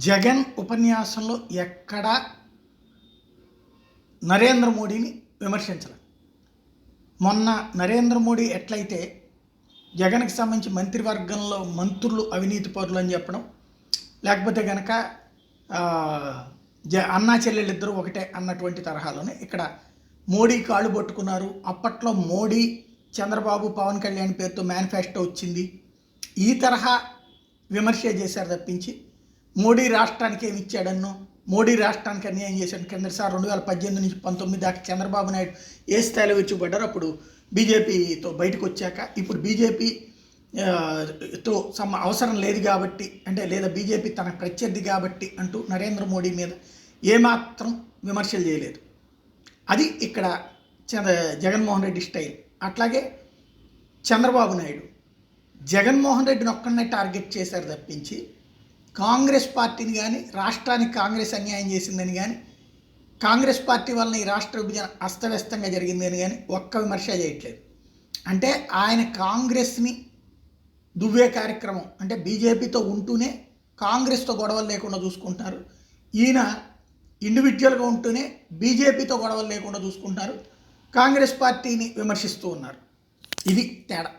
జగన్ ఉపన్యాసంలో ఎక్కడా నరేంద్ర మోడీని విమర్శించలేదు. మొన్న నరేంద్ర మోడీ ఎట్లయితే జగన్కి సంబంధించి మంత్రివర్గంలో మంత్రులు అవినీతి పరులు అని చెప్పడం, లేకపోతే కనుక అన్నా చెల్లెళ్ళిద్దరూ ఒకటే అన్నటువంటి తరహాలోనే ఇక్కడ మోడీ కాళ్ళు పట్టుకున్నారు. అప్పట్లో మోడీ చంద్రబాబు పవన్ కళ్యాణ్ పేరుతో మేనిఫెస్టో వచ్చింది. ఈ తరహా విమర్శ చేశారు తప్పించి మోడీ రాష్ట్రానికి ఏమి ఇచ్చాడన్నో, మోడీ రాష్ట్రానికి అన్యాయం చేశాడు. కిందసారి 2018 నుంచి 19 దాకా చంద్రబాబు నాయుడు ఏ స్థాయిలో విచ్చుపడ్డారు. అప్పుడు బీజేపీతో బయటకు వచ్చాక ఇప్పుడు బీజేపీతో అవసరం లేదు కాబట్టి, అంటే లేదా బీజేపీ తన ప్రత్యర్థి కాబట్టి అంటూ నరేంద్ర మోడీ మీద ఏమాత్రం విమర్శలు చేయలేదు. అది ఇక్కడ జగన్మోహన్ రెడ్డి స్టైల్. అట్లాగే చంద్రబాబు నాయుడు జగన్మోహన్ రెడ్డిని ఒక్కడనే టార్గెట్ చేశారు తప్పించి కాంగ్రెస్ పార్టీని కానీ, రాష్ట్రానికి కాంగ్రెస్ అన్యాయం చేసిందని కానీ, కాంగ్రెస్ పార్టీ వలన ఈ రాష్ట్ర విభజన అస్తవ్యస్తంగా జరిగిందని కానీ ఒక్క విమర్శ చేయట్లేదు. అంటే ఆయన కాంగ్రెస్ని దువ్వే కార్యక్రమం, అంటే బీజేపీతో ఉంటూనే కాంగ్రెస్తో గొడవలు లేకుండా చూసుకుంటున్నారు. ఈయన ఇండివిజువల్గా ఉంటూనే బీజేపీతో గొడవలు లేకుండా చూసుకుంటున్నారు, కాంగ్రెస్ పార్టీని విమర్శిస్తూ ఉన్నారు. ఇది తేడా.